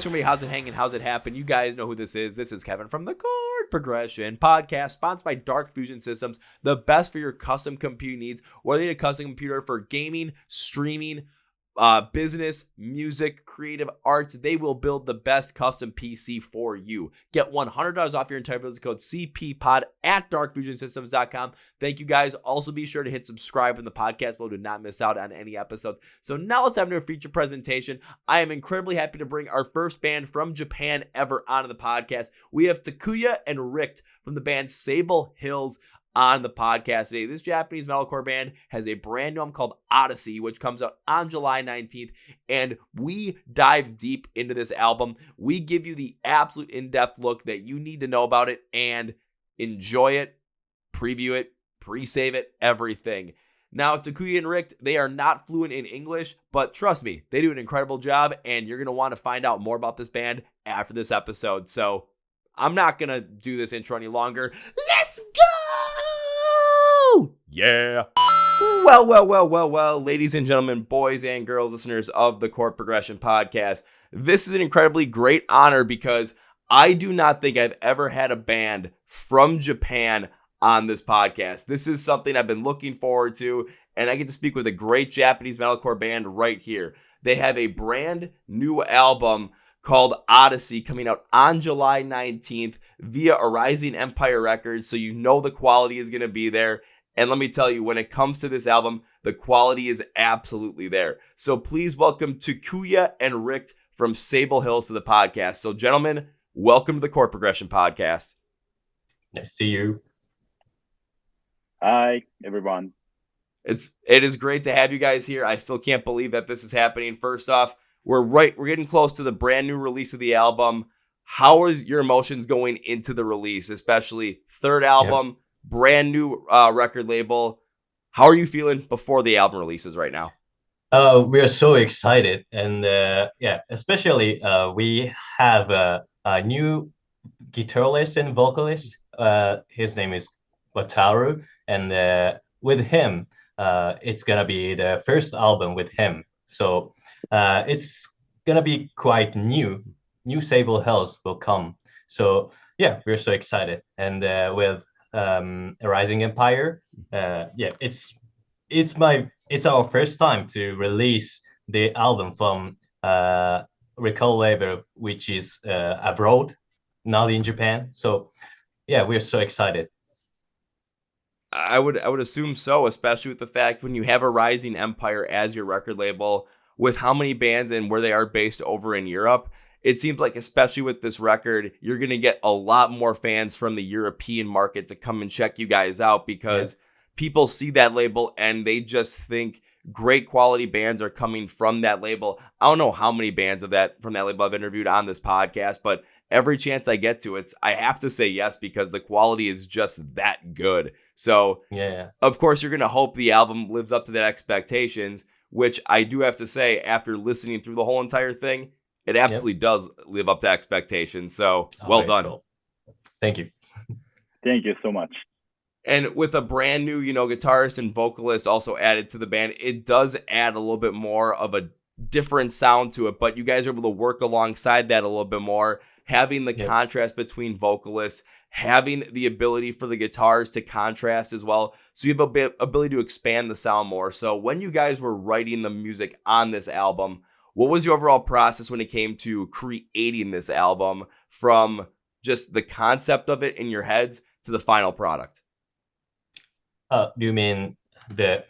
what's going to be? How's it hanging? How's it happen? You guys know who this is. This is Kevin from the Chord Progression Podcast, sponsored by Dark Fusion Systems, the best for your custom computing needs. Whether you need a custom computer for gaming, streaming, business, music, creative arts, they will build the best custom PC for you. Get $100 off your entire business code CPPOD at darkfusionsystems.com. Thank you guys. Also be sure to hit subscribe in the podcast below to not miss out on any episodes. So now let's have a feature presentation. I am incredibly happy to bring our first band from Japan ever onto the podcast. We have Takuya and Rict from the band Sable Hills on the podcast today. This Japanese metalcore band has a brand new album called Odyssey, which comes out on July 19th, and we dive deep into this album. We give you the absolute in-depth look that you need to know about it and enjoy it, preview it, pre-save it, everything. Now, Takuya and Rict, they are not fluent in English, but trust me, they do an incredible job, and you're going to want to find out more about this band after this episode. So I'm not going to do this intro any longer. Let's go! Yeah. Well, ladies and gentlemen, boys and girls, listeners of the Chord Progression Podcast, this is an incredibly great honor because I do not think I've ever had a band from Japan on this podcast. This is something I've been looking forward to, and I get to speak with a great Japanese metalcore band right here. They have a brand new album called Odyssey coming out on July 19th via a Rising Empire Records, so you know the quality is going to be there. And let me tell you, when it comes to this album, the quality is absolutely there. So please welcome Takuya and Rict from Sable Hills to the podcast. So gentlemen, welcome to the Chord Progression Podcast. Nice to see you. Hi, everyone. It is great to have you guys here. I still can't believe that this is happening. First off, we're getting close to the brand new release of the album. How is your emotions going into the release, especially third album, brand new record label? How are you feeling before the album releases right now? We are so excited, and especially we have a new guitarist and vocalist. His name is Wataru, and with him, it's gonna be the first album with him. So it's gonna be quite new. New Sable Hills will come. So yeah, we're so excited, and with a Rising Empire, it's our first time to release the album from record label which is abroad, not in Japan. So yeah, we're so excited. I would assume so, especially with the fact when you have a Rising Empire as your record label, with how many bands and where they are based over in Europe. It seems like, especially with this record, you're going to get a lot more fans from the European market to come and check you guys out because people see that label and they just think great quality bands are coming from that label. I don't know how many bands from that label I've interviewed on this podcast, but every chance I get to I have to say yes because the quality is just that good. So, of course, you're going to hope the album lives up to that expectations, which I do have to say, after listening through the whole entire thing, it absolutely does live up to expectations. So well done. Cool. Thank you. Thank you so much. And with a brand new, guitarist and vocalist also added to the band, it does add a little bit more of a different sound to it. But you guys are able to work alongside that a little bit more, having the contrast between vocalists, having the ability for the guitars to contrast as well. So you have a ability to expand the sound more. So when you guys were writing the music on this album, what was your overall process when it came to creating this album from just the concept of it in your heads to the final product? Do you mean the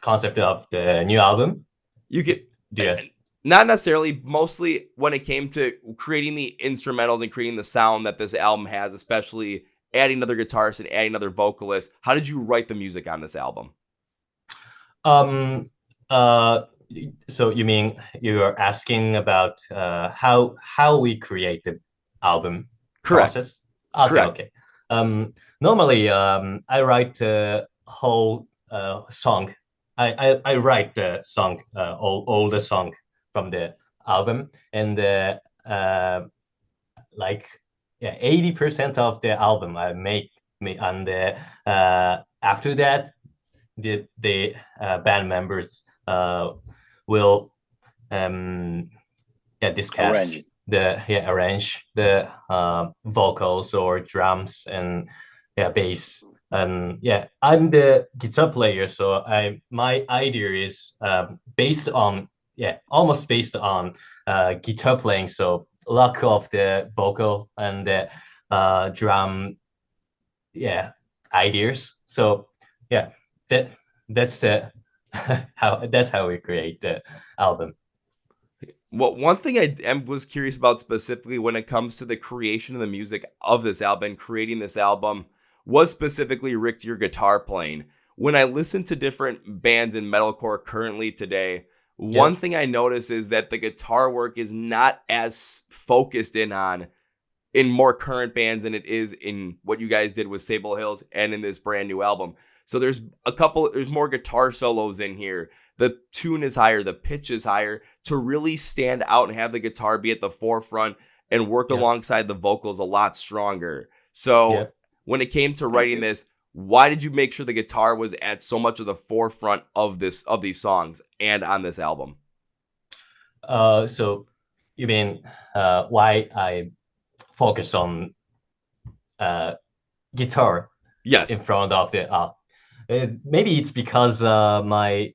concept of the new album? You could, yes. Not necessarily, mostly when it came to creating the instrumentals and creating the sound that this album has, especially adding another guitarist and adding another vocalist. How did you write the music on this album? So you mean you are asking about how we create the album process? Correct. Okay. Normally, I write a whole song. I write the song, all the song from the album, and 80% of the album I make me, and after that, the band members will discuss Arrange. arrange the vocals or drums and bass. And I'm the guitar player, so my idea is based on almost based on guitar playing. So lack of the vocal and the drum ideas. So yeah, that that's how we create the album. Well, one thing was curious about specifically when it comes to the creation of the music of this album, creating this album, was specifically Rick, your guitar playing. When I listen to different bands in metalcore currently today, one thing I notice is that the guitar work is not as focused in more current bands than it is in what you guys did with Sable Hills and in this brand new album. So there's more guitar solos in here. The tune is higher, the pitch is higher to really stand out and have the guitar be at the forefront and work alongside the vocals a lot stronger. So when it came to writing this, why did you make sure the guitar was at so much of the forefront of these songs and on this album? So you mean why I focus on guitar in front of the maybe it's because my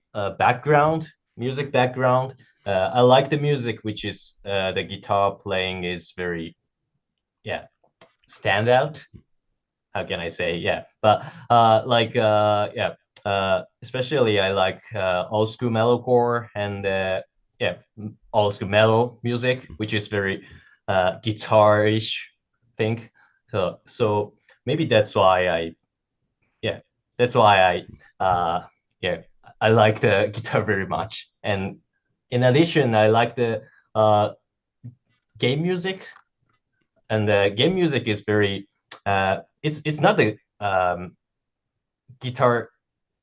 music background. I like the music, which is the guitar playing is very stand out. How can I say? But especially I like old school metalcore and old school metal music, which is very guitar-ish thing. So maybe that's why I like the guitar very much. And in addition, I like the game music, and the game music is very it's not the guitar.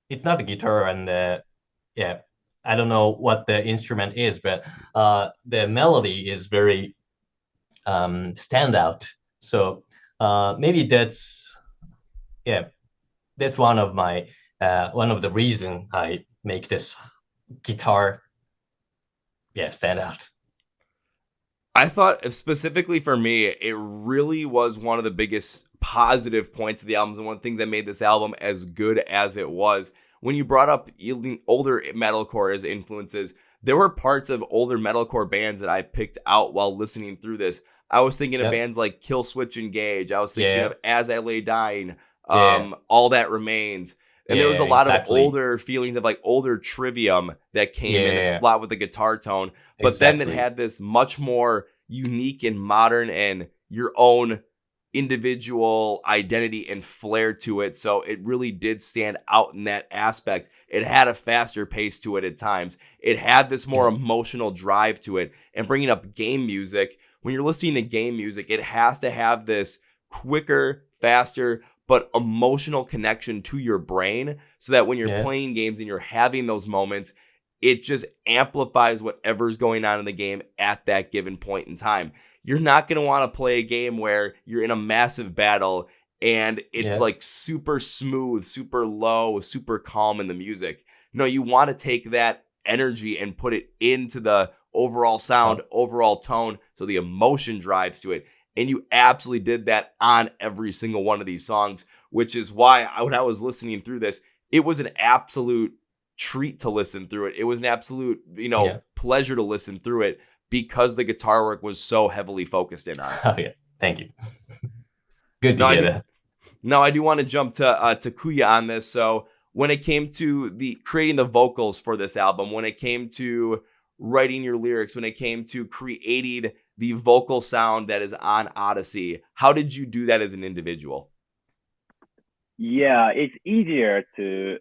It's not the guitar, and I don't know what the instrument is, but the melody is very stand out. So maybe that's one of the reason I make this guitar stand out. I thought specifically for me, it really was one of the biggest positive points of the album and one of the things that made this album as good as it was. When you brought up older metalcore as influences, there were parts of older metalcore bands that I picked out while listening through this. I was thinking of bands like Kill Switch Engage. I was thinking of As I Lay Dying, All That Remains. And there was a lot of older feelings of like older Trivium that came in a spot with the guitar tone, but then it had this much more unique and modern and your own individual identity and flair to it. So it really did stand out in that aspect. It had a faster pace to it at times. It had this more emotional drive to it. And bringing up game music, when you're listening to game music, it has to have this quicker, faster, but emotional connection to your brain so that when you're playing games and you're having those moments, it just amplifies whatever's going on in the game at that given point in time. You're not going to want to play a game where you're in a massive battle and it's like super smooth, super low, super calm in the music. No, you want to take that energy and put it into the overall sound, overall tone, so the emotion drives to it. And you absolutely did that on every single one of these songs, which is why when I was listening through this, it was an absolute treat to listen through it. It was an absolute, pleasure to listen through it because the guitar work was so heavily focused in on. Oh yeah, thank you. Good to hear that. Now I do want to jump to Takuya on this. So when it came to creating the vocals for this album, when it came to writing your lyrics, when it came to creating the vocal sound that is on Odyssey, how did you do that as an individual? Yeah, it's easier to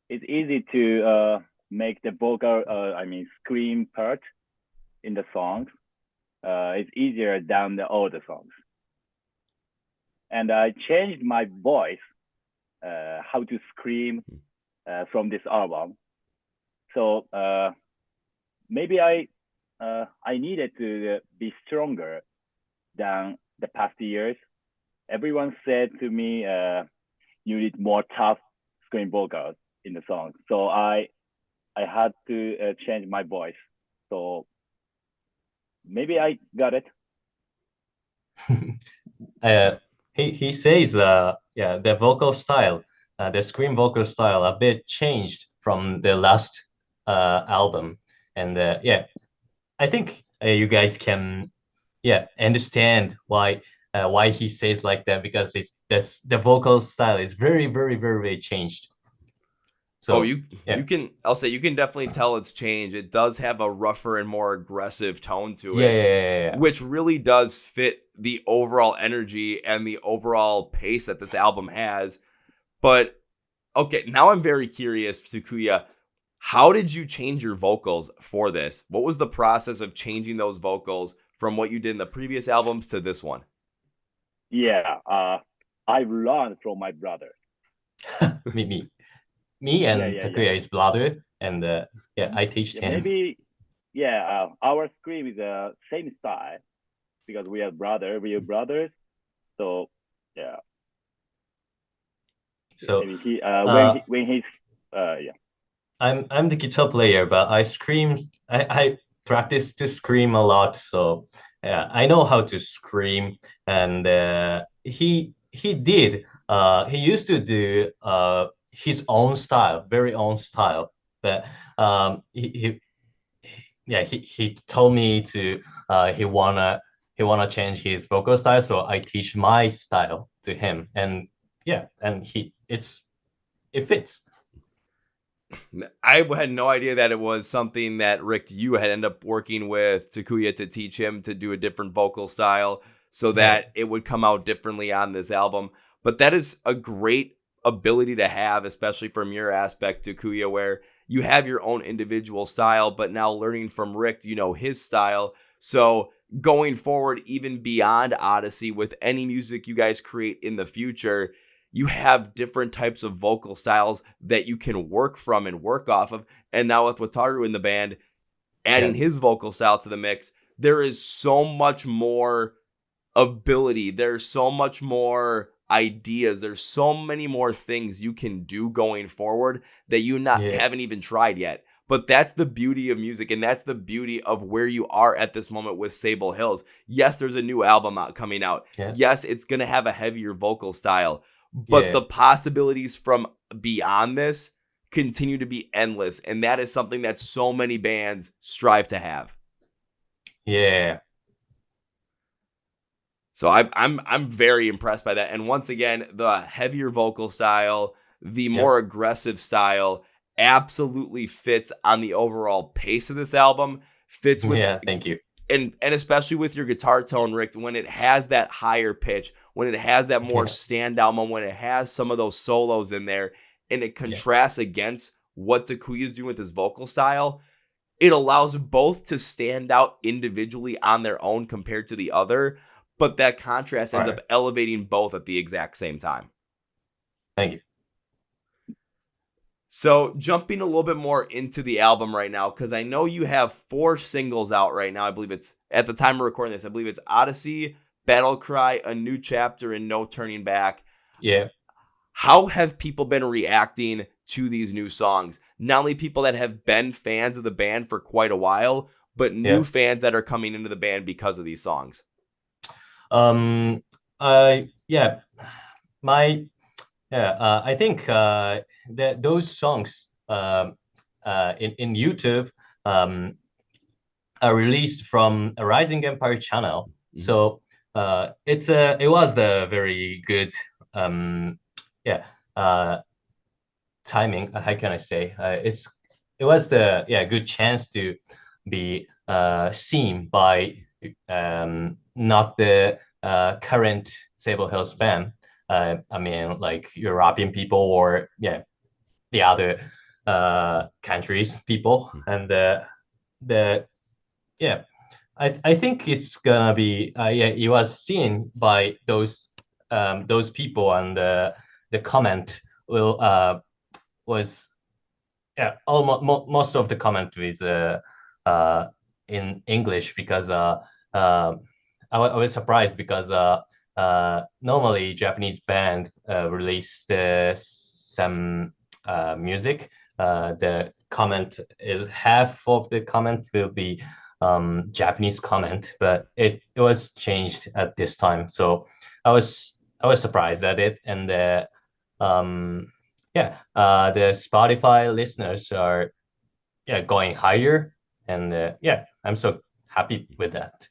it's easy to make the vocal scream part in the songs. It's easier than the older songs. And I changed my voice how to scream from this album. So maybe I needed to be stronger than the past years. Everyone said to me, you need more tough scream vocals in the song. So I had to change my voice. So maybe I got it. uh, he says yeah, the vocal style, the scream vocal style a bit changed from the last album, and yeah, I think you guys can yeah understand why he says like that, because it's this the vocal style is very changed. Oh, So you yeah, can. I'll say you can definitely tell it's changed. It does have a rougher and more aggressive tone to yeah, it, yeah, yeah, yeah. which really does fit the overall energy and the overall pace that this album has. But okay, now I'm very curious, Takuya. How did you change your vocals for this? What was the process of changing those vocals from what you did in the previous albums to this one? Yeah, I learned from my brother. me me me Yeah, and yeah, yeah. Takuya is brother, and yeah, Mhm. I teach Yeah, him. maybe. Yeah, our scream is the same style because we are brothers. So yeah, So maybe he uh when he's yeah. I'm the guitar player, but I practice to scream a lot, so yeah, I know how to scream. And he used to do his own style, very own style, but yeah, he told me to he wanna change his vocal style, so I teach my style to him, and yeah, and it fits. I had no idea that it was something that Rick, you had ended up working with Takuya to teach him to do a different vocal style so Yeah, that it would come out differently on this album. But that is a great ability to have, especially from your aspect, Takuya, where you have your own individual style, but now learning from Rick, you know his style. So going forward, even beyond Odyssey, with any music you guys create in the future, you have different types of vocal styles that you can work from and work off of. And now with Wataru in the band, yeah, adding his vocal style to the mix, there is so much more ability. There's so much more ideas. There's so many more things you can do going forward that you not yeah, haven't even tried yet. But that's the beauty of music, and that's the beauty of where you are at this moment with Sable Hills. Yes, there's a new album coming out. yeah, Yes, it's gonna have a heavier vocal style, but yeah, the possibilities from beyond this continue to be endless, and that is something that so many bands strive to have. yeah. So I'm very impressed by that. And once again, the heavier vocal style, the Yeah, more aggressive style absolutely fits on the overall pace of this album. Fits with yeah. Thank you. and especially with your guitar tone, Rick, when it has that higher pitch, when it has that more Yeah, standout moment, when it has some of those solos in there, and it yeah, contrasts against what Takuya's doing with his vocal style, it allows both to stand out individually on their own compared to the other, but that contrast ends right. up elevating both at the exact same time. Thank you. So, jumping a little bit more into the album right now, because I know you have 4 singles out right now. I believe it's, at the time of recording this, I believe it's Odyssey, Battle Cry, A New Chapter, and No Turning Back. Yeah. How have people been reacting to these new songs? Not only people that have been fans of the band for quite a while, but new Yeah. fans that are coming into the band because of these songs. Um. Yeah. My yeah. I think that those songs in YouTube um are released from a Rising Empire channel. Mhm. So it was the very good yeah timing. How can I say? It was the yeah good chance to be seen by not the current Sable Hills fan. I mean, like European people or yeah the other countries people, and the yeah I think it's gonna be yeah it was seen by those people, and the comment will was yeah almost most of the comment was uh in English, because I was surprised because normally Japanese band release some music, the comment is half of the comment will be Japanese comment, but it was changed at this time. So I was surprised at it, and um, the Spotify listeners are going higher, and I'm so happy with that.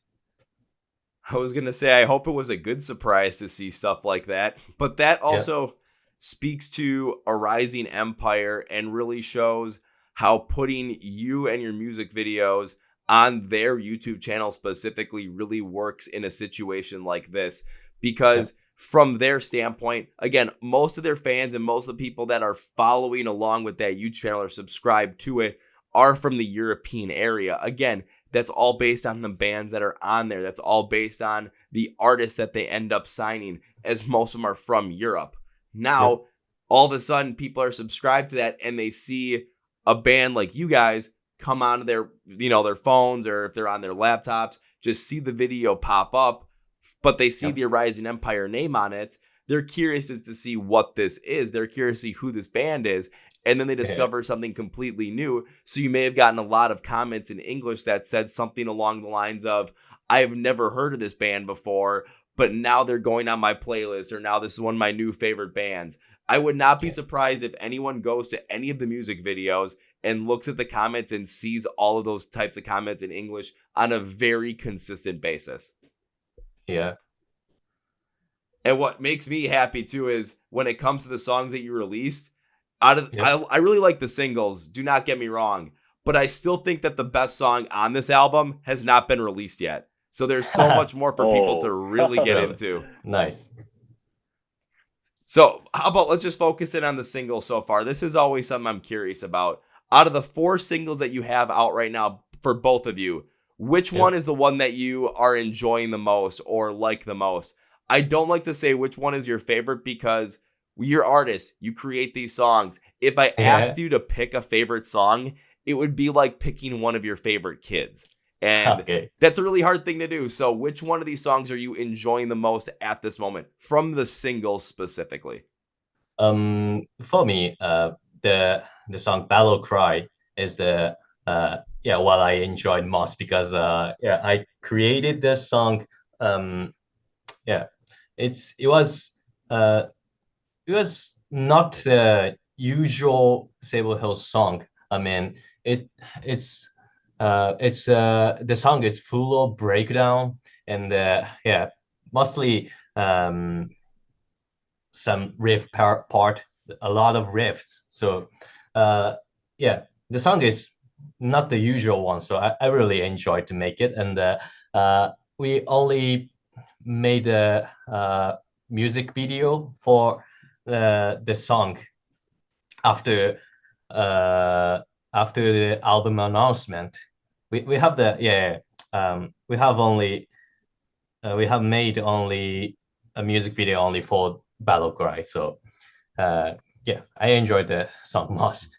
I was going to say, I hope it was a good surprise to see stuff like that. But that also speaks to a rising empire and really shows how putting you and your music videos on their YouTube channel specifically really works in a situation like this. Because from their standpoint, again, most of their fans and most of the people that are following along with that YouTube channel or subscribed to it are from the European area. Again, that's all based on the bands that are on there. That's all based on the artists that they end up signing, as most of them are from Europe. Now, all of a sudden, people are subscribed to that and they see a band like you guys come onto their, their phones, or if they're on their laptops, just see the video pop up, but they see the Rising Empire name on it. They're curious as to see what this is. They're curious to see who this band is. And then they discover something completely new. So you may have gotten a lot of comments in English that said something along the lines of, I have never heard of this band before, but now they're going on my playlist, or now this is one of my new favorite bands. I would not be surprised if anyone goes to any of the music videos and looks at the comments and sees all of those types of comments in English on a very consistent basis. Yeah. And what makes me happy too is when it comes to the songs that you released, I really like the singles, do not get me wrong, but I still think that the best song on this album has not been released yet. So there's so much more for people to really get into. Nice. So how about let's just focus in on the single so far. This is always something I'm curious about. Out of the 4 singles that you have out right now for both of you, which one is the one that you are enjoying the most or like the most? I don't like to say which one is your favorite because you're artists. You create these songs. If I asked you to pick a favorite song, it would be like picking one of your favorite kids. And that's a really hard thing to do. So which one of these songs are you enjoying the most at this moment from the singles specifically? For me, the song Battle Cry is the what I enjoyed most because I created this song. It was not the usual Sable Hills song. I mean, it's the song is full of breakdown and mostly some riff part, a lot of riffs. So the song is not the usual one. So I really enjoyed to make it, and we only made a music video for the song after the album announcement. We have made only a music video only for Battle Cry. So I enjoyed the song most.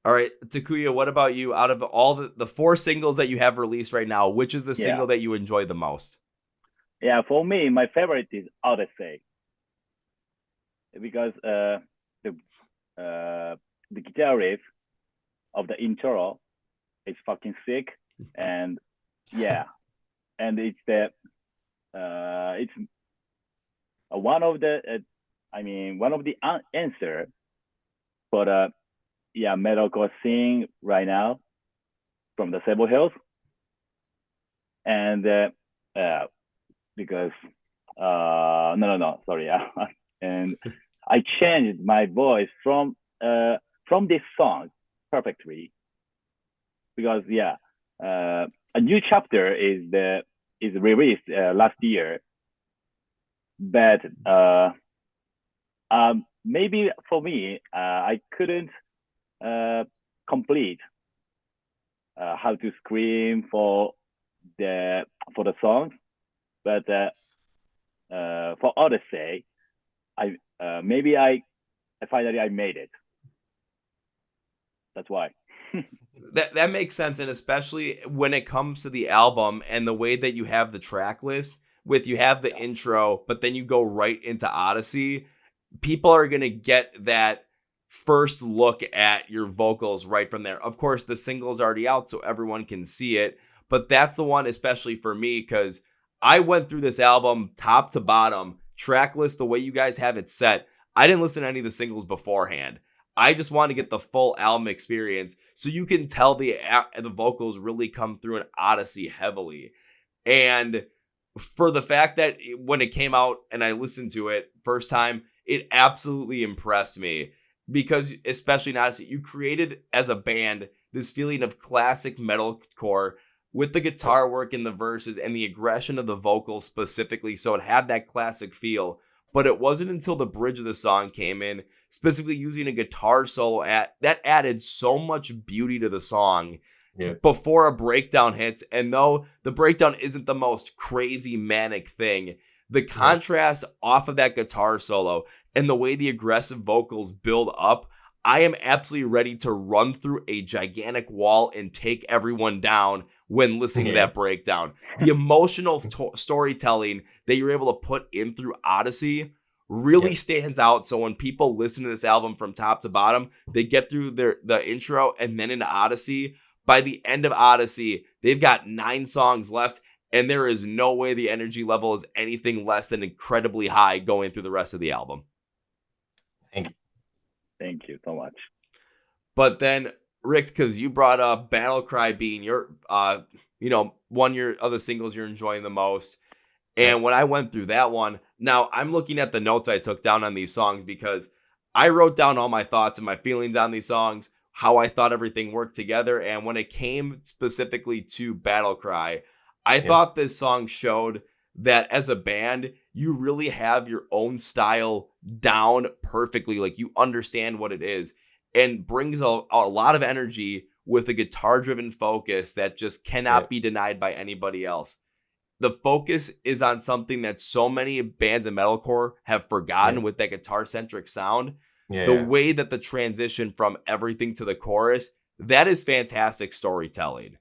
All right, Takuya, what about you? Out of all the 4 singles that you have released right now, which is the single that you enjoy the most? Yeah, for me, my favorite is Odyssey. Because the guitar riff of the intro is fucking sick, and and it's one of the answer for the metalcore scene right now from the Sable Hills, and because and I changed my voice from this song perfectly because a new chapter is released last year, but maybe for me I couldn't complete how to scream for the songs, but for Odyssey, I finally I made it. That's why. That makes sense, and especially when it comes to the album and the way that you have the track list, with you have the intro, but then you go right into Odyssey, people are going to get that first look at your vocals right from there. Of course, the single's already out, so everyone can see it, but that's the one especially for me because I went through this album top to bottom, track list the way you guys have it set. I didn't listen to any of the singles beforehand. I just want to get the full album experience so you can tell the vocals really come through in Odyssey heavily. And for the fact that when it came out and I listened to it first time, it absolutely impressed me because especially in Odyssey, you created as a band this feeling of classic metalcore with the guitar work in the verses and the aggression of the vocals specifically. So it had that classic feel, but it wasn't until the bridge of the song came in, specifically using a guitar solo that added so much beauty to the song before a breakdown hits. And though the breakdown isn't the most crazy manic thing, the contrast off of that guitar solo and the way the aggressive vocals build up, I am absolutely ready to run through a gigantic wall and take everyone down when listening to that breakdown. The emotional storytelling that you're able to put in through Odyssey really stands out. So when people listen to this album from top to bottom, they get through the intro and then into Odyssey. By the end of Odyssey, they've got 9 songs left, and there is no way the energy level is anything less than incredibly high going through the rest of the album. Thank you. Thank you so much. But then, Rick, because you brought up Battle Cry being your, one of your other singles you're enjoying the most. And when I went through that one, now I'm looking at the notes I took down on these songs because I wrote down all my thoughts and my feelings on these songs, how I thought everything worked together. And when it came specifically to Battle Cry, I thought this song showed that as a band, you really have your own style down perfectly. Like you understand what it is and brings a lot of energy with a guitar-driven focus that just cannot be denied by anybody else. The focus is on something that so many bands in metalcore have forgotten with that guitar-centric sound. The way that the transition from everything to the chorus, that is fantastic storytelling.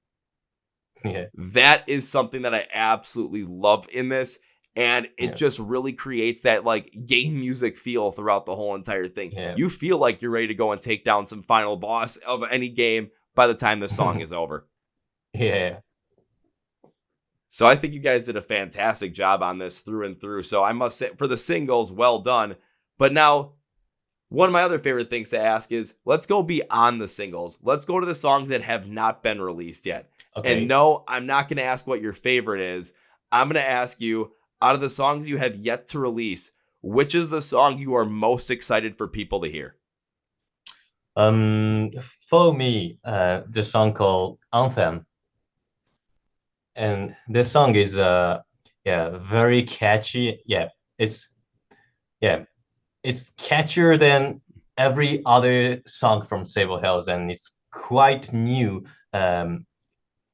That is something that I absolutely love in this. And it just really creates that like game music feel throughout the whole entire thing. You feel like you're ready to go and take down some final boss of any game by the time the song is over. So I think you guys did a fantastic job on this through and through. So I must say for the singles, well done. But now, one of my other favorite things to ask is, let's go beyond the singles. Let's go to the songs that have not been released yet. And no, I'm not going to ask what your favorite is. I'm going to ask you, out of the songs you have yet to release, which is the song you are most excited for people to hear? For me, the song called Anthem. And this song is very catchy. It's catchier than every other song from Sable Hills, and it's quite new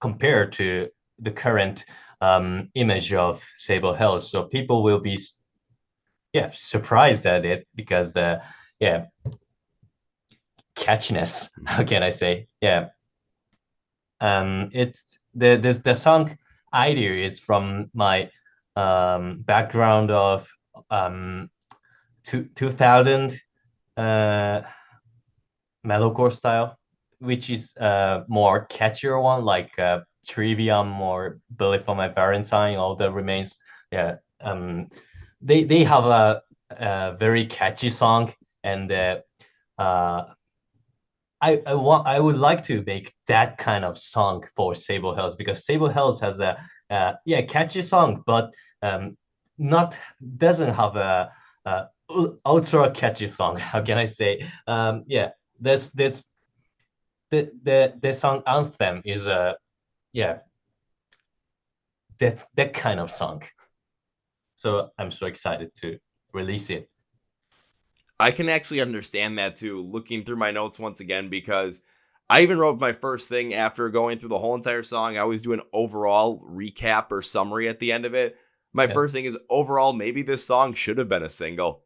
compared to the current image of Sable Hills. So people will be surprised at it because the catchiness. How can I say? It's the song idea is from my background of 2000 metalcore style, which is more catchier one, like Trivium or Bullet for My Valentine, all the remains. They have a very catchy song, and I would like to make that kind of song for Sable Hills, because Sable Hills has a catchy song, but doesn't have a ultra catchy song. How can I say? This the song Anthem is that's that kind of song. So I'm so excited to release it. I can actually understand that too, looking through my notes once again, because I even wrote my first thing after going through the whole entire song. I always do an overall recap or summary at the end of it. My first thing is, overall, maybe this song should have been a single.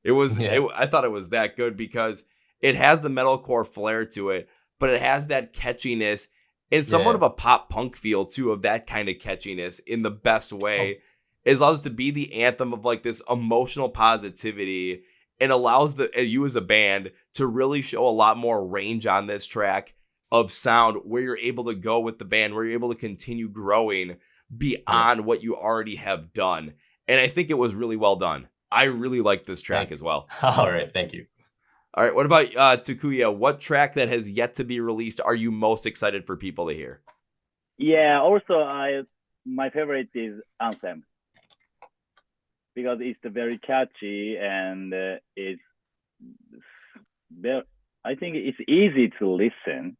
I thought it was that good because it has the metalcore flair to it, but it has that catchiness and somewhat of a pop punk feel too, of that kind of catchiness in the best way. It allows it to be the anthem of like this emotional positivity, and allows you as a band to really show a lot more range on this track. of sound where you're able to go with the band, where you're able to continue growing beyond what you already have done. And I think it was really well done. I really like this track as well. All right, thank you. All right, what about Takuya? What track that has yet to be released are you most excited for people to hear? Yeah, also my favorite is Anthem because it's very catchy and I think it's easy to listen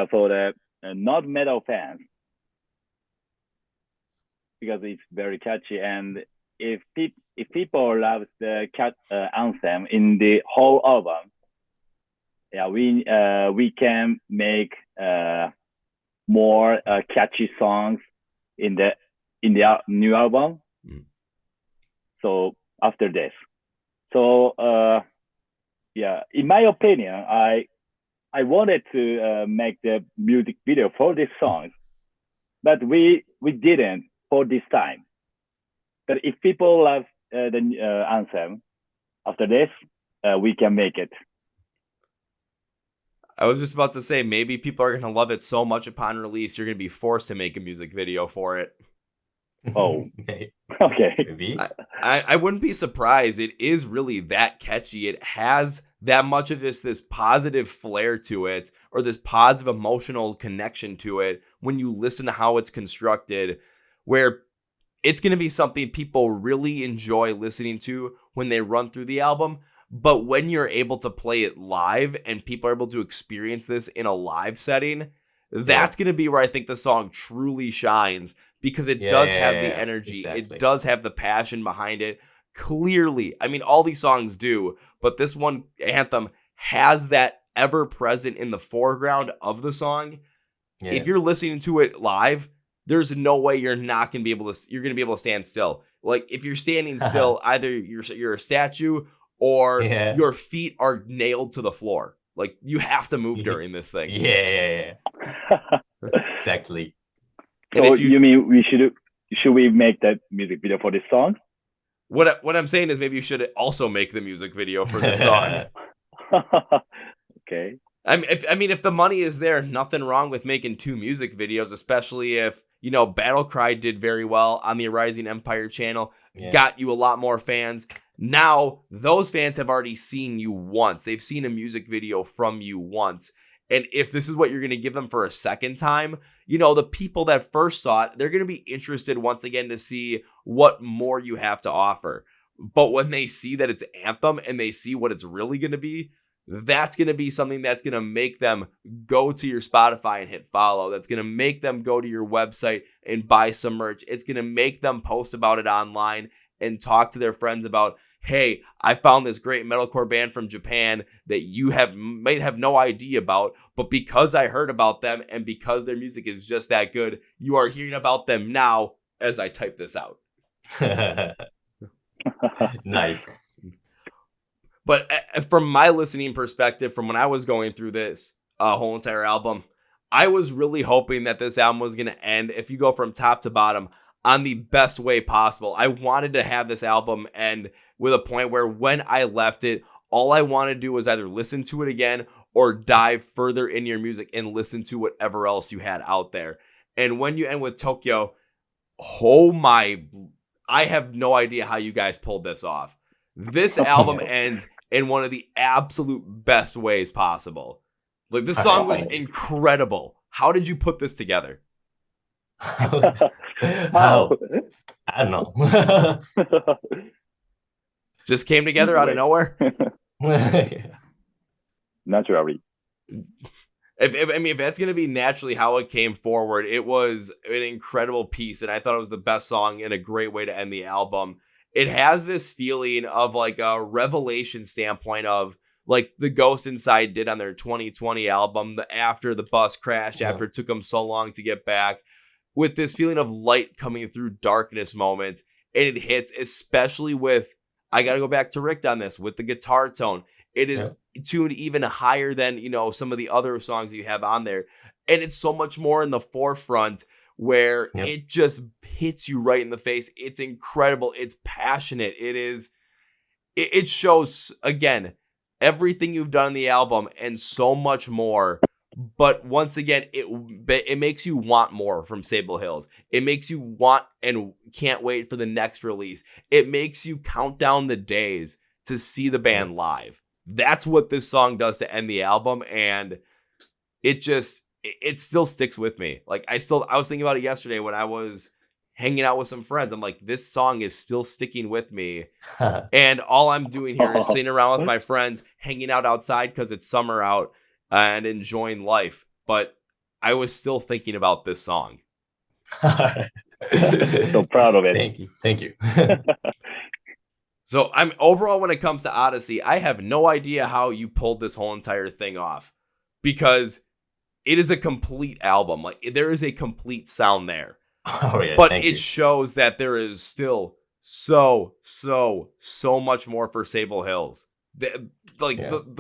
for the not metal fans because it's very catchy. And if people love the Anthem in the whole album, yeah, we can make more catchy songs in the new album. So after this, yeah, in my opinion, I wanted to make the music video for this song, but we didn't for this time. But if people love the Anthem after this, we can make it. I was just about to say, maybe people are going to love it so much upon release, you're going to be forced to make a music video for it. Oh, okay. Maybe. I wouldn't be surprised. It is really that catchy. It has that much of this positive flair to it, or this positive emotional connection to it when you listen to how it's constructed, where it's going to be something people really enjoy listening to when they run through the album. But when you're able to play it live and people are able to experience this in a live setting, that's going to be where I think the song truly shines, because it does have the energy. Exactly. It does have the passion behind it. Clearly, I mean, all these songs do, but this one, Anthem, has that ever present in the foreground of the song. Yeah. If you're listening to it live, there's no way you're not going to be able to. You're going to be able to stand still. Like if you're standing still, either you're a statue or your feet are nailed to the floor. Like you have to move during this thing. Yeah. Exactly. So you mean should we make that music video for this song? What I'm saying is maybe you should also make the music video for this song. Okay. I mean, if the money is there, nothing wrong with making 2 music videos, especially if, Battle Cry did very well on the Rising Empire channel, got you a lot more fans. Now, those fans have already seen you once. They've seen a music video from you once. And if this is what you're going to give them for a second time, the people that first saw it, they're going to be interested once again to see what more you have to offer. But when they see that it's Anthem and they see what it's really going to be, that's going to be something that's going to make them go to your Spotify and hit follow. That's going to make them go to your website and buy some merch. It's going to make them post about it online and talk to their friends about, hey, I found this great metalcore band from Japan that you might have no idea about, but because I heard about them and because their music is just that good, you are hearing about them now as I type this out. Nice. But from my listening perspective, from when I was going through this whole entire album, I was really hoping that this album was going to end, if you go from top to bottom, on the best way possible. I wanted to have this album end with a point where when I left it, all I wanted to do was either listen to it again or dive further in your music and listen to whatever else you had out there. And when you end with Tokyo, I have no idea how you guys pulled this off. This album ends in one of the absolute best ways possible. Like, this song was incredible. How did you put this together? How? I don't know. Just came together out of nowhere? Naturally. If that's going to be naturally how it came forward, it was an incredible piece, and I thought it was the best song and a great way to end the album. It has this feeling of like a revelation standpoint of like the Ghost Inside did on their 2020 album, after the bus crashed, after it took them so long to get back, with this feeling of light coming through darkness moment. And it hits, especially with, I got to go back to Rict on this, with the guitar tone. It is tuned even higher than, some of the other songs you have on there. And it's so much more in the forefront where it just hits you right in the face. It's incredible. It's passionate. It shows, again, everything you've done in the album and so much more, But once again, it makes you want more from Sable Hills. It makes you want and can't wait for the next release. It makes you count down the days to see the band live. That's what this song does to end the album, and it still sticks with me. Like I was thinking about it yesterday when I was hanging out with some friends. I'm like, this song is still sticking with me. And all I'm doing here is sitting around with my friends, hanging out outside because it's summer out and enjoying life. But I was still thinking about this song. So proud of it. Thank you. So I'm overall, when it comes to Odyssey, I have no idea how you pulled this whole entire thing off, because it is a complete album. Like there is a complete sound there. Oh yeah, but it shows that there is still so much more for Sable Hills. The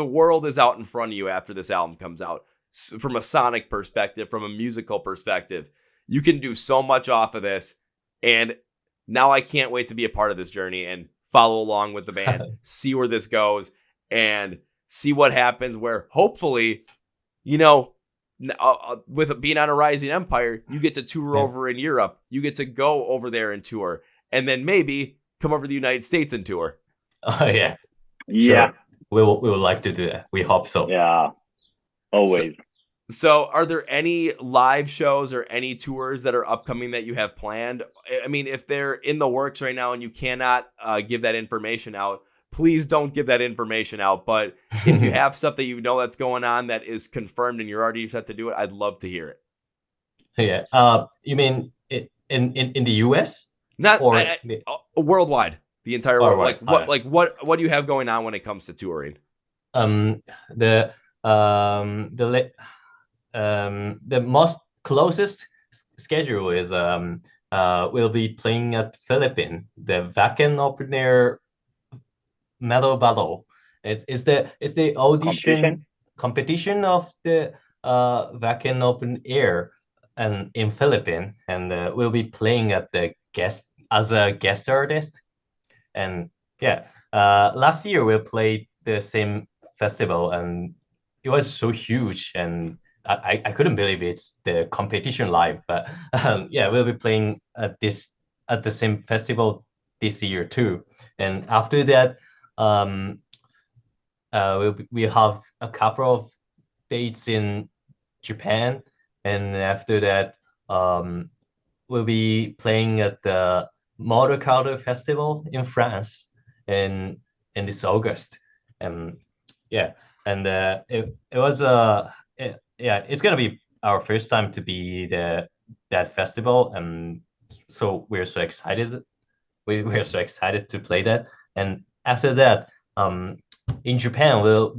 world is out in front of you after this album comes out. From a sonic perspective, from a musical perspective, you can do so much off of this. And now I can't wait to be a part of this journey and follow along with the band, see where this goes, and see what happens. Where hopefully, with being on a rising empire, you get to tour over in Europe. You get to go over there and tour, and then maybe come over to the United States and tour. Oh yeah, yeah. Sure. We would like to do that. We hope so. Yeah, always. So are there any live shows or any tours that are upcoming that you have planned? I mean, if they're in the works right now and you cannot give that information out, please don't give that information out. But if you have stuff that you know that's going on that is confirmed and you're already set to do it, I'd love to hear it. Yeah. You mean in the US? Not worldwide, the entire world. Like what do you have going on when it comes to touring? The most closest schedule is we'll be playing at Philippines, the Wacken Open Air Metal Battle. It's the audition competition of the Wacken Open Air and in Philippines, and we'll be playing at as a guest artist. And last year we played the same festival, and it was so huge, and I couldn't believe it's the competition live. But we'll be playing at the same festival this year too. And after that, we have a couple of dates in Japan, and after that, we'll be playing at the Metalcore festival in France in this August. And it was it's gonna be our first time to be that festival, and so we're so excited. We're so excited to play that. And after that, in Japan, we'll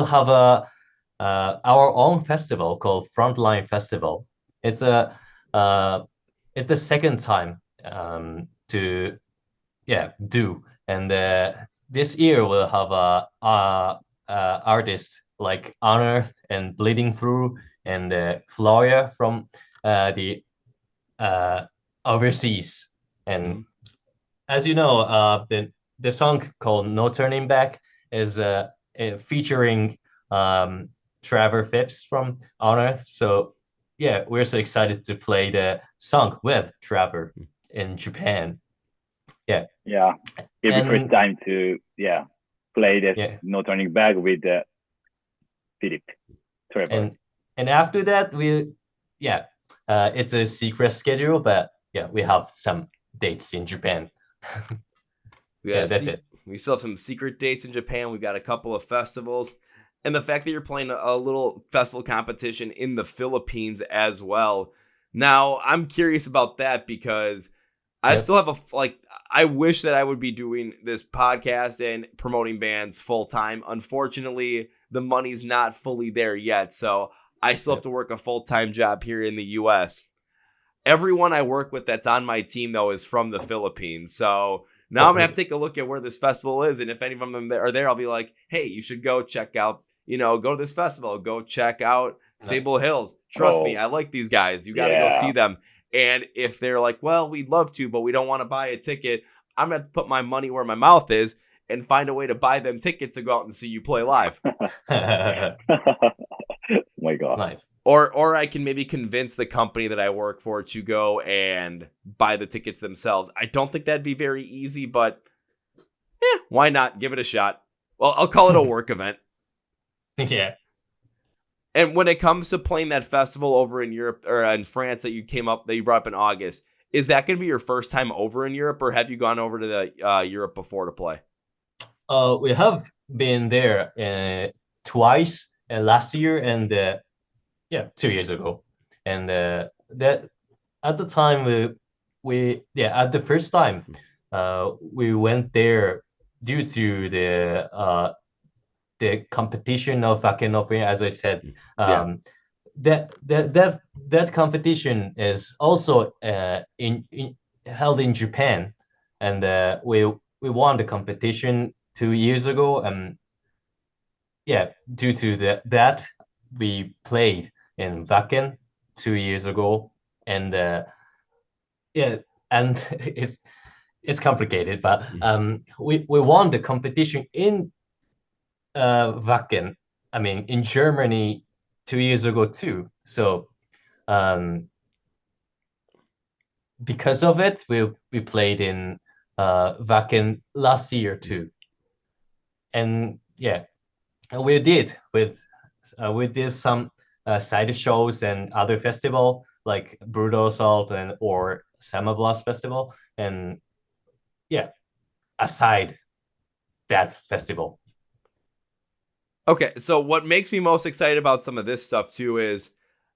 have our own festival called Frontline Festival. It's the second time to do, and this year we'll have artists like Unearth and Bleeding Through and Floria from the overseas. And as you know, the song called No Turning Back is featuring Trevor Phipps from Unearth. So we're so excited to play the song with Trevor in Japan. It'll be first time to play this No Turning Back with Philip Trevor. And after that, it's a secret schedule, but we have some dates in Japan. That's it. We still have some secret dates in Japan. We've got a couple of festivals, and the fact that you're playing a little festival competition in the Philippines as well. Now, I'm curious about that because I still have I wish that I would be doing this podcast and promoting bands full time. Unfortunately, the money's not fully there yet, so I still have to work a full-time job here in the US. Everyone I work with that's on my team, though, is from the Philippines. So now I'm going to have to take a look at where this festival is. And if any of them are there, I'll be like, hey, you should go check out, go to this festival. Go check out Sable Hills. Trust me, I like these guys. You got to go see them. And if they're like, well, we'd love to, but we don't want to buy a ticket, I'm going to have to put my money where my mouth is and find a way to buy them tickets to go out and see you play live. Oh my God. Nice. Or I can maybe convince the company that I work for to go and buy the tickets themselves. I don't think that'd be very easy, but why not? Give it a shot. Well, I'll call it a work event. Yeah. And when it comes to playing that festival over in Europe or in France that you brought up in August, is that going to be your first time over in Europe, or have you gone over to the Europe before to play? We have been there twice, last year and 2 years ago, and that at the time at the first time we went there due to the competition of Wacken Open, as I said. That competition is also held in Japan, and we won the competition 2 years ago, and due to that we played in Wacken 2 years ago, and and it's complicated, but we won the competition in Wacken, I mean in Germany 2 years ago too. So because of it, we played in Wacken last year too, and we did some side shows and other festival like Brutal Assault or Summer Blast Festival, and aside that festival. Okay, so what makes me most excited about some of this stuff too is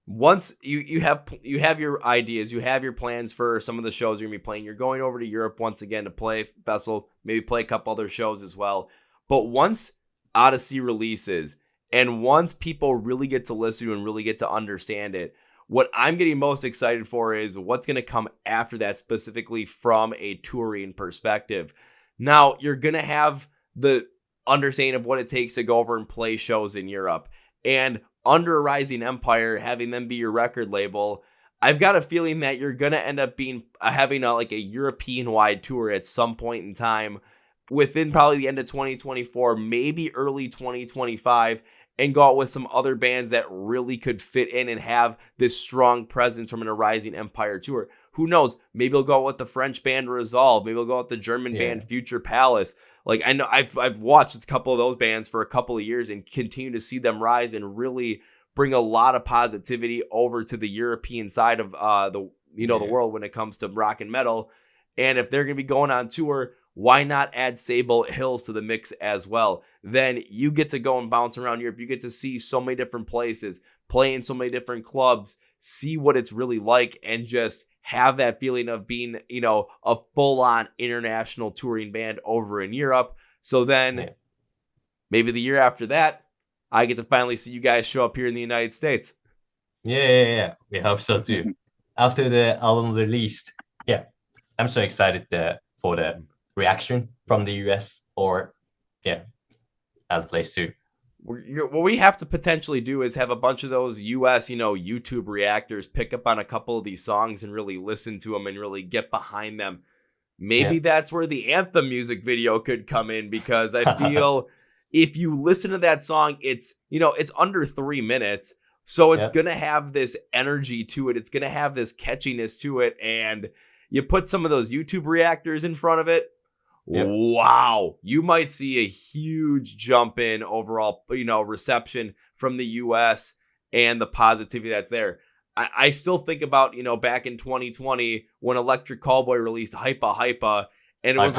once you have your ideas, you have your plans for some of the shows you're gonna be playing. You're going over to Europe once again to play festival, maybe play a couple other shows as well. But once Odyssey releases and once people really get to listen to and really get to understand it, what I'm getting most excited for is what's gonna come after that, specifically from a touring perspective. Now you're gonna have the understanding of what it takes to go over and play shows in Europe, and under Rising Empire, having them be your record label, I've got a feeling that you're gonna end up having a European wide tour at some point in time within probably the end of 2024, maybe early 2025, and go out with some other bands that really could fit in and have this strong presence from a Rising Empire tour. Who knows? Maybe we'll go out with the French band Resolve. Maybe we'll go out with the German band Future Palace. Like, I know I've watched a couple of those bands for a couple of years and continue to see them rise and really bring a lot of positivity over to the European side of the world when it comes to rock and metal. And if they're going to be going on tour, why not add Sable Hills to the mix as well? Then you get to go and bounce around Europe. You get to see so many different places, play in so many different clubs, see what it's really like, and just have that feeling of being, a full-on international touring band over in Europe. So then maybe the year after that, I get to finally see you guys show up here in the United States. Yeah. We hope so too. After the album released, I'm so excited for the reaction from the US or other place too. What we have to potentially do is have a bunch of those US, YouTube reactors pick up on a couple of these songs and really listen to them and really get behind them. Maybe that's where the Anthem music video could come in, because I feel if you listen to that song, it's under 3 minutes. So it's going to have this energy to it. It's going to have this catchiness to it. And you put some of those YouTube reactors in front of it. Wow, you might see a huge jump in overall, reception from the US and the positivity that's there. I still think about, back in 2020 when Electric Callboy released Hypa Hypa, and it was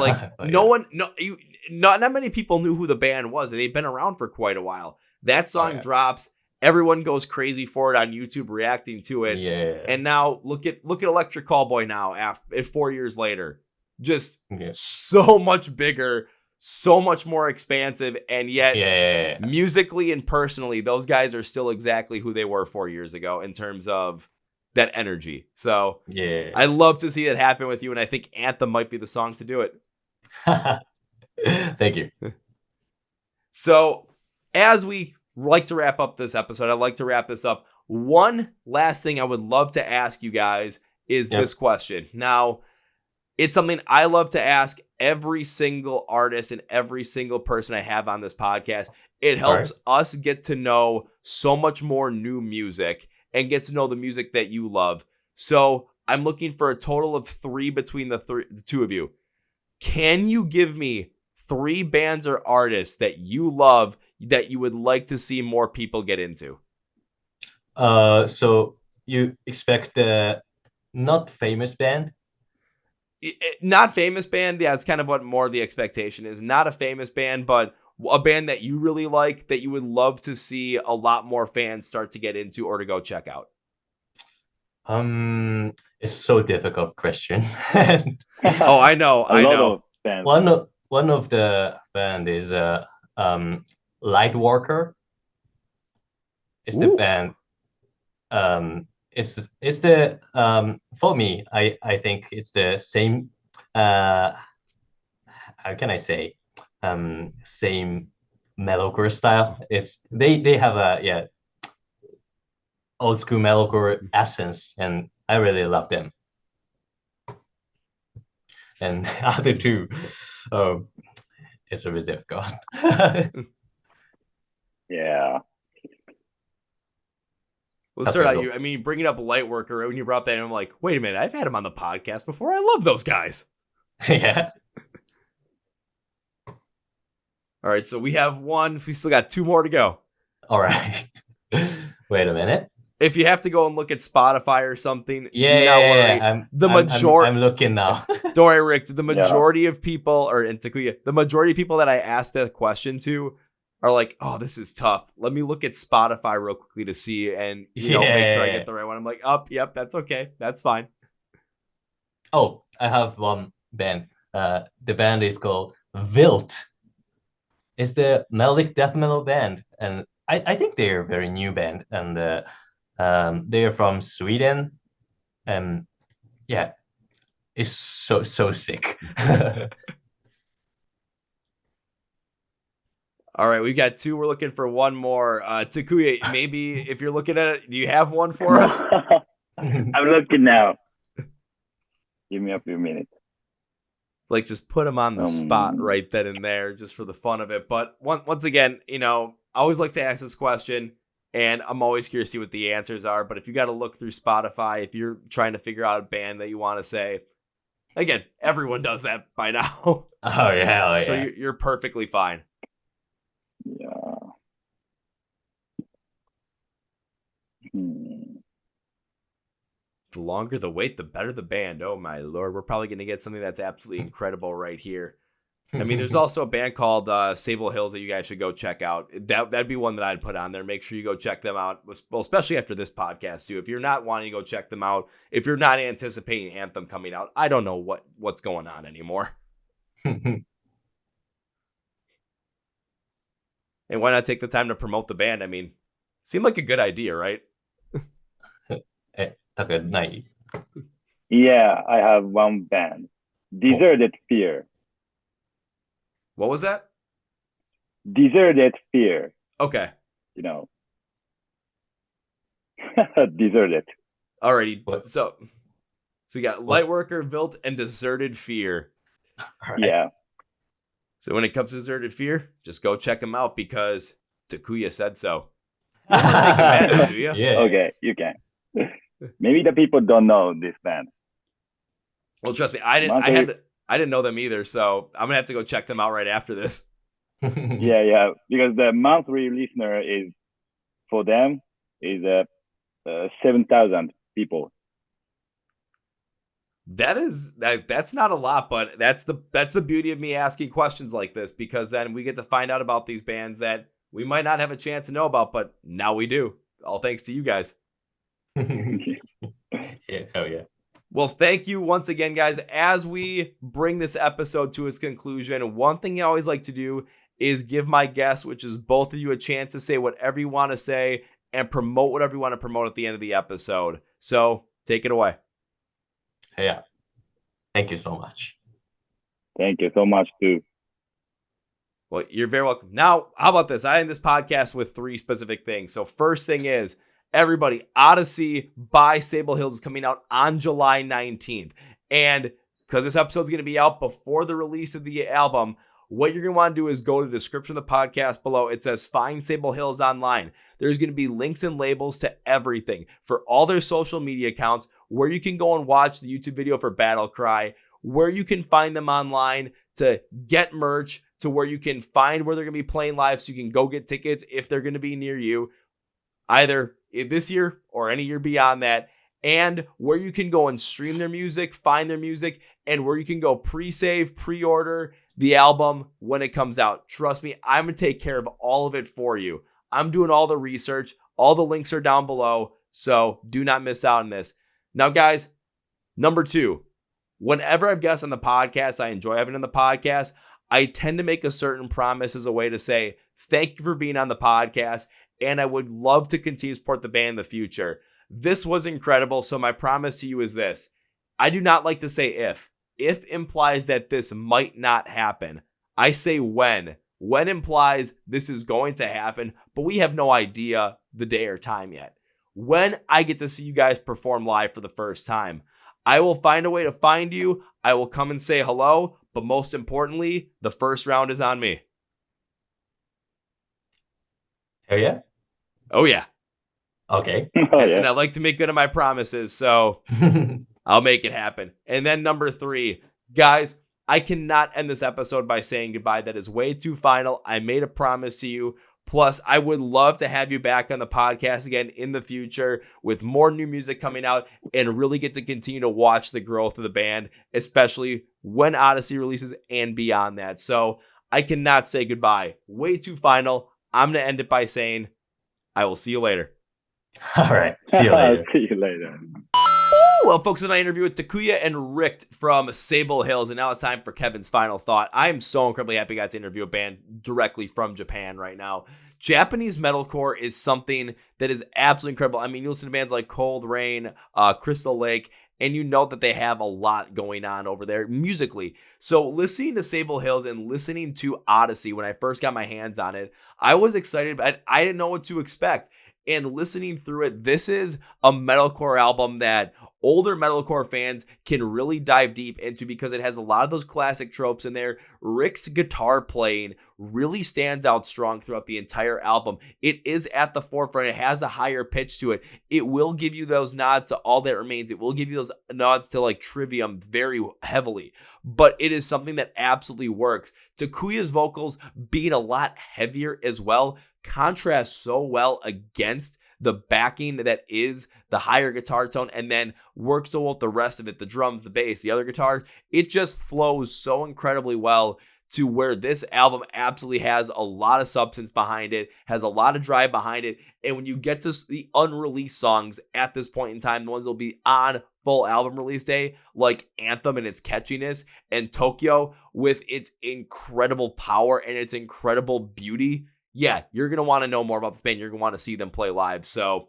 not many people knew who the band was, and they've been around for quite a while. That song drops, everyone goes crazy for it on YouTube, reacting to it. And now look at Electric Callboy now, 4 years later. Just so much bigger, so much more expansive, and yet musically and personally, those guys are still exactly who they were 4 years ago in terms of that energy. So I love to see that happen with you, and I think Anthem might be the song to do it. Thank you. So as we like to wrap up this episode, I'd like to wrap this up. One last thing I would love to ask you guys is this question. Now, it's something I love to ask every single artist and every single person I have on this podcast. It helps us get to know so much more new music and get to know the music that you love. So I'm looking for a total of 3 between the two of you. Can you give me 3 bands or artists that you love that you would like to see more people get into? So you expect the not famous band? Not famous band. Yeah, it's kind of what more the expectation is. Not a famous band, but a band that you really like that you would love to see a lot more fans start to get into or to go check out. It's so difficult question. Oh, I know. A lot of bands. One of the band is Lightworker. It's the band. It's the for me, I think it's the same how can I say same metalcore style. It's they have a old school metalcore essence, and I really love them. And other two, it's a bit difficult. Yeah. Let's start out. I mean, bringing up Lightworker, when you brought that in, I'm like, wait a minute, I've had him on the podcast before. I love those guys. Yeah. All right, so we have one. We still got 2 more to go. All right. Wait a minute. If you have to go and look at Spotify or something, do not worry. I'm looking now. Don't worry, Rick. The majority of people, or in Takuya, the majority of people that I asked that question to are like, oh, this is tough. Let me look at Spotify real quickly to see and make sure I get the right one. I'm like, yep, that's okay. That's fine. Oh, I have one band. The band is called Wilt. It's the melodic death metal band, and I think they're a very new band, and they're from Sweden. It's so sick. All right, we've got 2. We're looking for one more. Takuya, maybe if you're looking at it, do you have one for us? I'm looking now. Give me a few minutes. Like, just put them on the spot right then and there, just for the fun of it. But once again, I always like to ask this question, and I'm always curious to see what the answers are. But if you got to look through Spotify, if you're trying to figure out a band that you want to say, again, everyone does that by now. Oh yeah. So you're perfectly fine. Yeah. The longer the wait, the better the band. Oh my lord, we're probably going to get something that's absolutely incredible right here. I mean, there's also a band called Sable Hills that you guys should go check out. That'd be one that I'd put on there. Make sure you go check them out. Well, especially after this podcast too. If you're not wanting to go check them out, if you're not anticipating Anthem coming out, I don't know what's going on anymore. And why not take the time to promote the band? I mean, seemed like a good idea, right? Yeah, I have one band. Deserted Fear. What was that? Deserted Fear. Okay. Deserted. Alrighty. So we got Lightworker, Wilt, and Deserted Fear. Right. Yeah. So when it comes to Deserted Fear, just go check them out because Takuya said so. You don't wanna make a band, though, do you? Yeah. Okay, you can. Maybe the people don't know this band. Well, trust me, I didn't know them either, so I'm gonna have to go check them out right after this. Yeah, because the monthly listener is for them is 7,000 people. That's not a lot, but that's the beauty of me asking questions like this, because then we get to find out about these bands that we might not have a chance to know about, but now we do. All thanks to you guys. Yeah, oh yeah. Well, thank you once again, guys. As we bring this episode to its conclusion, one thing I always like to do is give my guests, which is both of you, a chance to say whatever you want to say and promote whatever you want to promote at the end of the episode. So take it away. Yeah. Thank you so much. Thank you so much, too. Well, you're very welcome. Now, how about this? I end this podcast with 3 specific things. So first thing is, everybody, Odyssey by Sable Hills is coming out on July 19th. And because this episode is going to be out before the release of the album, what you're going to want to do is go to the description of the podcast below. It says Find Sable Hills online. There's going to be links and labels to everything for all their social media accounts, where you can go and watch the YouTube video for Battle Cry, where you can find them online to get merch, to where you can find where they're going to be playing live so you can go get tickets if they're going to be near you, either this year or any year beyond that, and where you can go and stream their music, find their music, and where you can go pre-save, pre-order the album when it comes out. Trust me, I'm going to take care of all of it for you. I'm doing all the research. All the links are down below, so do not miss out on this. Now, guys, number 2, whenever I've guests on the podcast, I enjoy having on the podcast, I tend to make a certain promise as a way to say, thank you for being on the podcast, and I would love to continue to support the band in the future. This was incredible, so my promise to you is this. I do not like to say if. If implies that this might not happen. I say when. When implies this is going to happen, but we have no idea the day or time yet. When I get to see you guys perform live for the first time, I will find a way to find you. I will come and say hello, but most importantly, the first round is on me. Hell yeah. Oh, yeah. Okay. And I like to make good on my promises, so I'll make it happen. And then number 3, guys, I cannot end this episode by saying goodbye. That is way too final. I made a promise to you. Plus, I would love to have you back on the podcast again in the future with more new music coming out and really get to continue to watch the growth of the band, especially when Odyssey releases and beyond that. So I cannot say goodbye. Way too final. I'm going to end it by saying, I will see you later. All right. See you later. See you later. Well, folks, in my interview with Takuya and Rict from Sable Hills, and now it's time for Kevin's final thought. I am so incredibly happy I got to interview a band directly from Japan right now. Japanese metalcore is something that is absolutely incredible. I mean, you listen to bands like Cold Rain, Crystal Lake, and you know that they have a lot going on over there musically. So listening to Sable Hills and listening to Odyssey when I first got my hands on it, I was excited, but I didn't know what to expect. And listening through it, this is a metalcore album that older metalcore fans can really dive deep into because it has a lot of those classic tropes in there. Rick's guitar playing really stands out strong throughout the entire album. It is at the forefront. It has a higher pitch to it. It will give you those nods to All That Remains. It will give you those nods to like Trivium very heavily, but it is something that absolutely works. Takuya's vocals being a lot heavier as well contrasts so well against the backing that is the higher guitar tone, and then works so well with the rest of it, the drums, the bass, the other guitars. It just flows so incredibly well to where this album absolutely has a lot of substance behind it, has a lot of drive behind it. And when you get to the unreleased songs at this point in time, the ones that will be on full album release day, like Anthem and its catchiness, and Tokyo with its incredible power and its incredible beauty, yeah, you're going to want to know more about this band. You're going to want to see them play live. So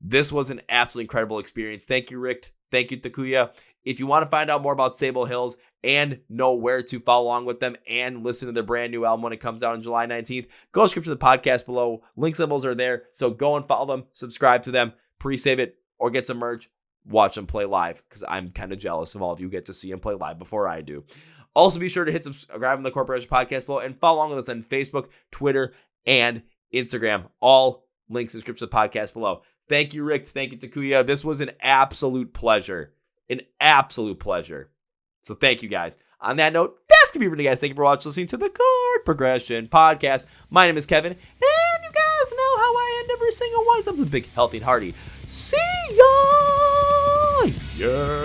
this was an absolutely incredible experience. Thank you, Rick. Thank you, Takuya. If you want to find out more about Sable Hills and know where to follow along with them and listen to their brand new album when it comes out on July 19th, go to the description of the podcast below. Links levels are there. So go and follow them, subscribe to them, pre-save it, or get some merch. Watch them play live because I'm kind of jealous of all of you who get to see them play live before I do. Also, be sure to hit subscribe on the Chord Progression Podcast below and follow along with us on Facebook, Twitter, and Instagram. All links in the description of the podcast below. Thank you, Rick. Thank you, Takuya. This was an absolute pleasure. An absolute pleasure. So thank you, guys. On that note, that's going to be for you guys. Thank you for watching, listening to the Chord Progression Podcast. My name is Kevin, and you guys know how I end every single one. So I'm big, healthy, and hearty. See ya! Yeah.